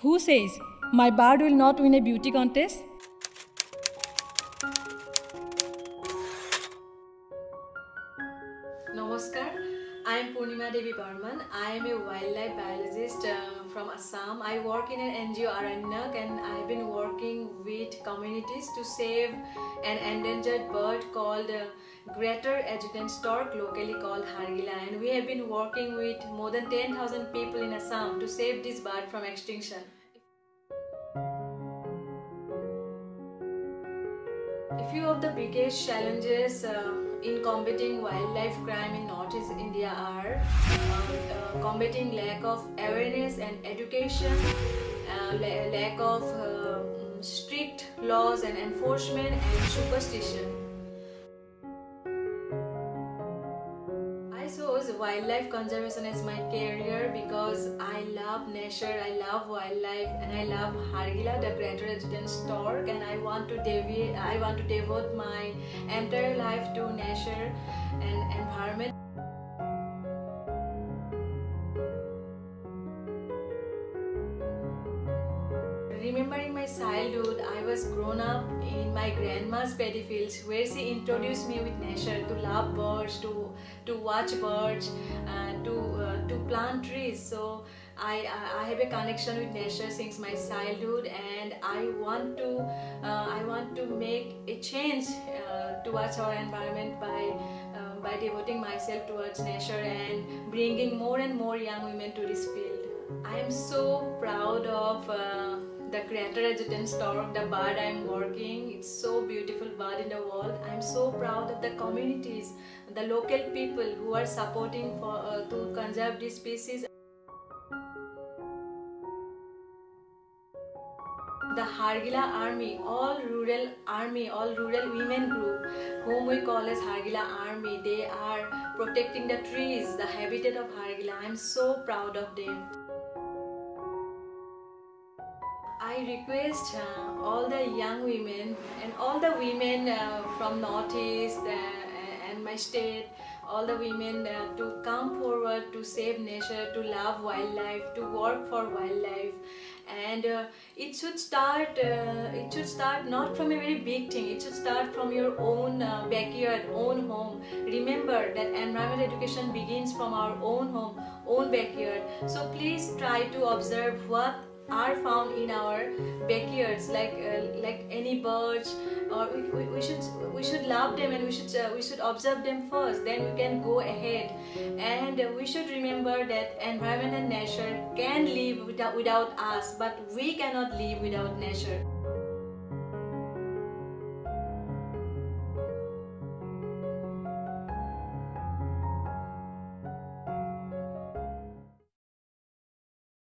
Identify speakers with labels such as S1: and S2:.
S1: Who says my bird will not win a beauty contest?
S2: Namaskar, I am Purnima Devi Barman. I am a wildlife biologist from Assam. I work in an NGO Aranyak, and I have been working with communities to save an endangered bird called greater adjutant stork, locally called Hargila. And we have been working with more than 10,000 people in Assam to save this bird from extinction. A few of the biggest challenges in combating wildlife crime in Northeast India are combating lack of awareness and education, lack of strict laws and enforcement, and superstition. I chose wildlife conservation as my career because I love nature, I love wildlife, and I love Hargila, the greater adjutant stork, and I want to devote my entire life to nature and environment. Remembering my childhood, I was grown up in my grandma's paddy fields, where she introduced me with nature, to love birds, to watch birds, to plant trees. So I have a connection with nature since my childhood, and I want to make a change towards our environment by devoting myself towards nature and bringing more and more young women to this field. I am so proud of the greater adjutant stork, the bird I am working. It's so beautiful bird in the world. I am so proud of the communities, the local people who are supporting to conserve this species. The Hargila Army, all rural women group, whom we call as Hargila Army, they are protecting the trees, the habitat of Hargila. I am so proud of them. I request all the young women and all the women from Northeast and my state, all the women to come forward to save nature, to love wildlife, to work for wildlife. And it should start not from a very big thing. It should start from your own backyard, own home. Remember that environmental education begins from our own home, own backyard. So please try to observe what are found in our backyards, like any birds, or we should love them, and we should observe them first, then we can go ahead. And we should remember that environment and nature can live without us, but we cannot live without nature.